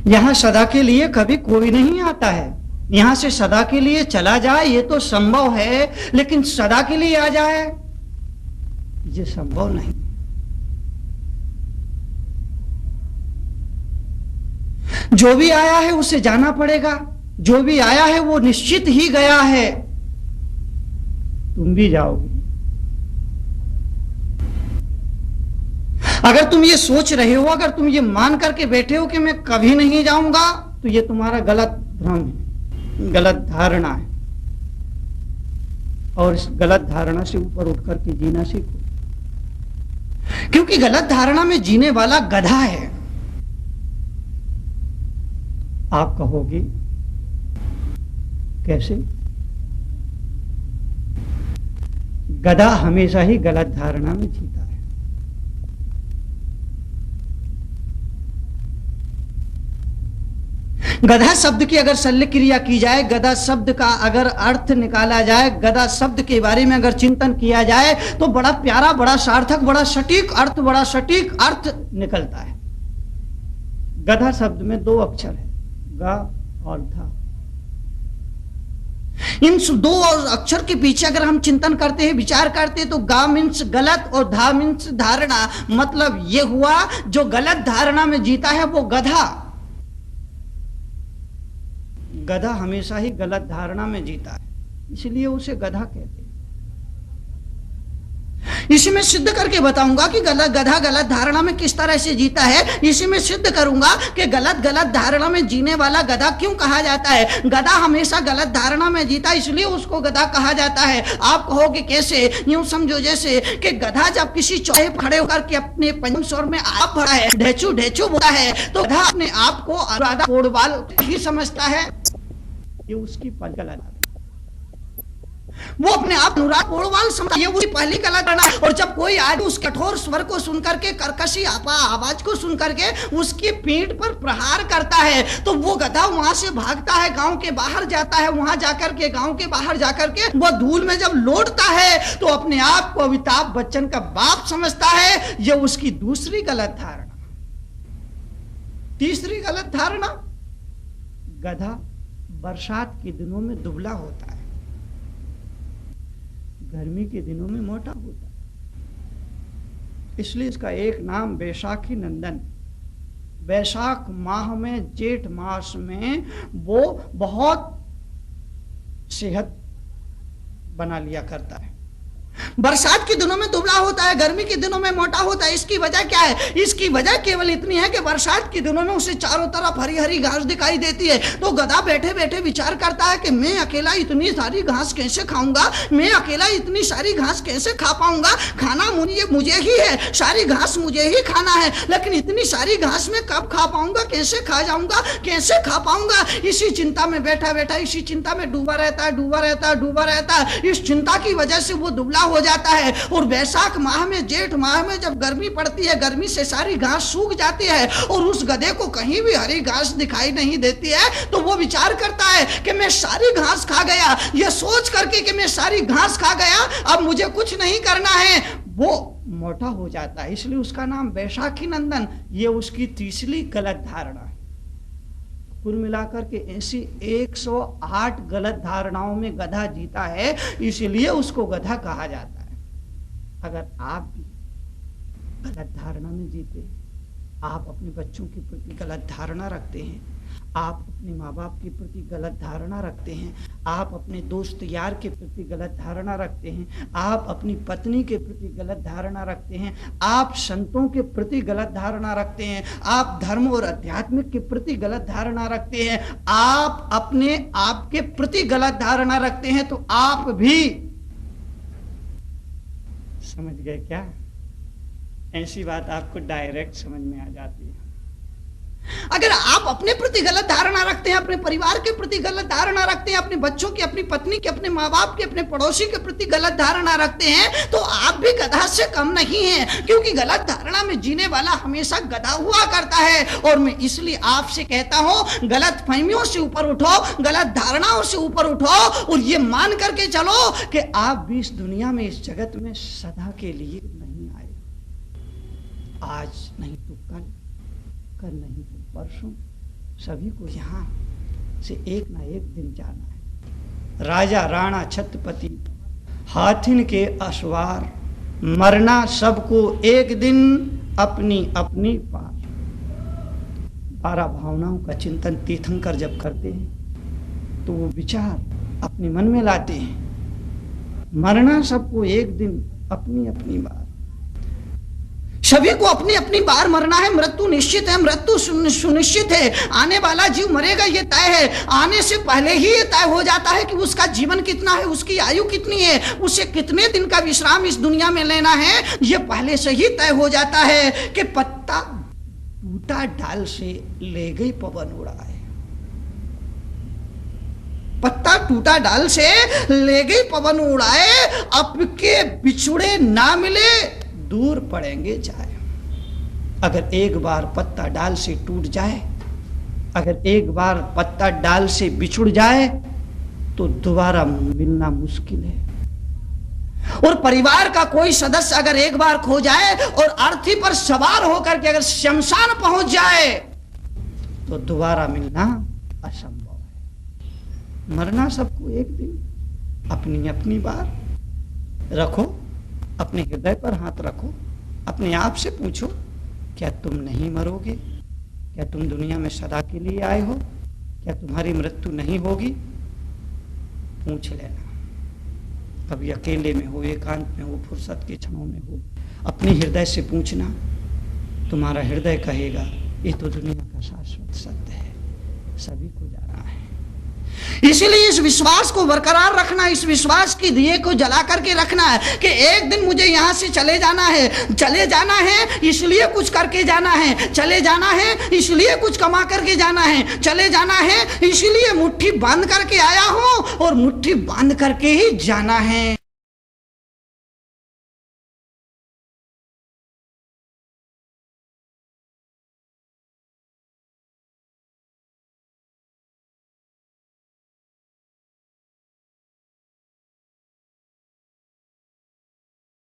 यहां सदा के लिए कभी कोई नहीं आता है। यहां से सदा के लिए चला जाए ये तो संभव है, लेकिन सदा के लिए आ जाए ये संभव नहीं। जो भी आया है उसे जाना पड़ेगा, जो भी आया है वो निश्चित ही गया है। तुम भी जाओगे। अगर तुम ये सोच रहे हो, अगर तुम ये मान करके बैठे हो कि मैं कभी नहीं जाऊंगा, तो ये तुम्हारा गलत भ्रम है, गलत धारणा है। और इस गलत धारणा से ऊपर उठ करके जीना सीखो, क्योंकि गलत धारणा में जीने वाला गधा है। आप कहोगे कैसे? गधा हमेशा ही गलत धारणा में जीता है। गधा शब्द की अगर शल्य क्रिया की जाए, गधा शब्द का अगर अर्थ निकाला जाए, गधा शब्द के बारे में अगर चिंतन किया जाए, तो बड़ा प्यारा, बड़ा सार्थक, बड़ा सटीक अर्थ निकलता है। गधा शब्द में 2 अक्षर है, गा और धा। इन 2 अक्षर के पीछे अगर हम चिंतन करते हैं, विचार करते हैं, तो गा मीन्स गलत और धा मीन्स धारणा। मतलब यह हुआ जो गलत धारणा में जीता है वो गधा। गधा हमेशा ही गलत धारणा में जीता है, इसलिए उसे गधा कहते हैं। इसी में सिद्ध करके बताऊंगा कि गधा गलत धारणा में किस तरह से जीता है। इसी में सिद्ध करूंगा कि गलत धारणा में जीने वाला गधा क्यों कहा जाता है। गधा हमेशा गलत धारणा में जीता, इसलिए उसको गधा कहा जाता है। आप कहोगे कैसे? यूं समझो जैसे कि गधा जब किसी चौराहे पर खड़े होकर के अपने पंचम स्वर में आप भरा है, ढेचू ढेचू बोला है, तो गधा अपने आप को अनुराधा पोड़वाल ही समझता है। ये उसकी पहली गलत, वो अपने आप अनुराग पोड़वाल समझता है, ये उसकी पहली गलत धारणा। और जब कोई आदमी उस कठोर स्वर को सुनकर के, कर्कशी आवाज को सुनकर के उसकी पीठ पर प्रहार करता है, तो वो गधा वहां से भागता है, गांव के बाहर जाता है। वहां जाकर के, गांव के बाहर जाकर के वो धूल में जब लौटता है, तो अपने आप को अमिताभ बच्चन का बाप समझता है। ये उसकी दूसरी गलत धारणा। तीसरी गलत धारणा, गधा बरसात के दिनों में दुबला होता है, गर्मी के दिनों में मोटा होता है। इसलिए इसका एक नाम बैसाखी नंदन। बैसाख माह में, जेठ मास में वो बहुत सेहत बना लिया करता है। बरसात के दिनों में दुबला होता है, गर्मी के दिनों में मोटा होता है। इसकी वजह क्या है? इसकी वजह केवल इतनी है कि बरसात के दिनों में उसे चारों तरफ हरी हरी घास दिखाई देती है। तो गधा बैठे बैठे विचार करता है कि मैं अकेला इतनी सारी घास कैसे खाऊंगा, मैं अकेला इतनी सारी घास कैसे खा पाऊंगा। खाना मुझे ही है, सारी घास मुझे ही खाना है, लेकिन इतनी सारी घास में कब खा पाऊंगा, कैसे खा जाऊंगा, कैसे खा पाऊंगा। इसी चिंता में बैठा बैठा, इसी चिंता में डूबा रहता है। इस चिंता की वजह से वो दुबला हो जाता है। और बैसाख माह में, जेठ माह में जब गर्मी पड़ती है, गर्मी से सारी घास सूख जाती है और उस गधे को कहीं भी हरी घास दिखाई नहीं देती है, तो वो विचार करता है कि मैं सारी घास खा गया। ये सोच करके कि मैं सारी घास खा गया, अब मुझे कुछ नहीं करना है, वो मोटा हो जाता है। इसलिए उसका नाम बैसाखी नंदन। ये उसकी तीसरी गलत धारणा है। कुल मिलाकर के ऐसी 108 गलत धारणाओं में गधा जीता है, इसलिए उसको गधा कहा जाता है। अगर आप भी गलत धारणा में जीते, आप अपने बच्चों के प्रति गलत धारणा रखते हैं, आप अपने माँ बाप के प्रति गलत धारणा रखते हैं, आप अपने दोस्त यार के प्रति गलत धारणा रखते हैं, आप अपनी पत्नी के प्रति गलत धारणा रखते हैं, आप संतों के प्रति गलत धारणा रखते हैं, आप धर्म और आध्यात्मिक के प्रति गलत धारणा रखते हैं, आप अपने आप के प्रति गलत धारणा रखते हैं, तो आप भी समझ गए क्या? ऐसी बात आपको डायरेक्ट समझ में आ जाती है। अगर आप अपने प्रति गलत धारणा रखते हैं, अपने परिवार के प्रति गलत धारणा रखते हैं, अपने बच्चों की, अपनी पत्नी की, अपने माँ बाप के, अपने पड़ोसी के प्रति गलत धारणा रखते हैं, तो आप भी गधा से कम नहीं हैं, क्योंकि गलत धारणा में जीने वाला हमेशा गधा हुआ करता है। और मैं इसलिए आपसे कहता हूं, गलत फहमियों से ऊपर उठो, गलत धारणाओं से ऊपर उठो और ये मान करके चलो कि आप भी इस दुनिया में, इस जगत में सदा के लिए नहीं आए। आज नहीं तो कल, कल नहीं तो परसों, सभी को यहाँ से एक ना एक दिन जाना है। राजा राणा छत्रपति हाथिन के अश्वार, मरना सबको एक दिन अपनी अपनी पार। 12 भावनाओं का चिंतन तीर्थंकर जब करते हैं तो वो विचार अपने मन में लाते हैं। मरना सबको एक दिन अपनी अपनी बार, सभी को अपनी अपनी बार मरना है। मृत्यु निश्चित है, मृत्यु सुनिश्चित है। आने वाला जीव मरेगा, ये तय है। आने से पहले ही ये तय हो जाता है कि उसका जीवन कितना है, उसकी आयु कितनी है, उसे कितने दिन का विश्राम इस दुनिया में लेना है, ये पहले से ही तय हो जाता है। कि पत्ता टूटा डाल से ले गई पवन उड़ाए, पत्ता टूटा डाल से ले गई पवन उड़ाए, आपके बिछुड़े ना मिले दूर पड़ेंगे जाए। अगर एक बार पत्ता डाल से टूट जाए, अगर एक बार पत्ता डाल से बिछुड़ जाए तो दोबारा मिलना मुश्किल है। और परिवार का कोई सदस्य अगर एक बार खो जाए और अर्थी पर सवार होकर के अगर शमशान पहुंच जाए तो दोबारा मिलना असंभव है। मरना सबको एक दिन अपनी अपनी बार। रखो अपने हृदय पर हाथ रखो, अपने आप से पूछो, क्या तुम नहीं मरोगे? क्या तुम दुनिया में सदा के लिए आए हो? क्या तुम्हारी मृत्यु नहीं होगी? पूछ लेना। कभी अकेले में हो, एकांत में हो, फुर्सत के क्षणों में हो, अपने हृदय से पूछना। तुम्हारा हृदय कहेगा ये तो दुनिया का शाश्वत सत्य है, सभी को जाना है। इसलिए इस विश्वास को बरकरार रखना, इस विश्वास की दिए को जला करके रखना है कि एक दिन मुझे यहां से चले जाना है। चले जाना है इसलिए कुछ करके जाना है, चले जाना है इसलिए कुछ कमा करके जाना है, चले जाना है इसलिए मुट्ठी बांध करके आया हूं और मुट्ठी बांध करके ही जाना है।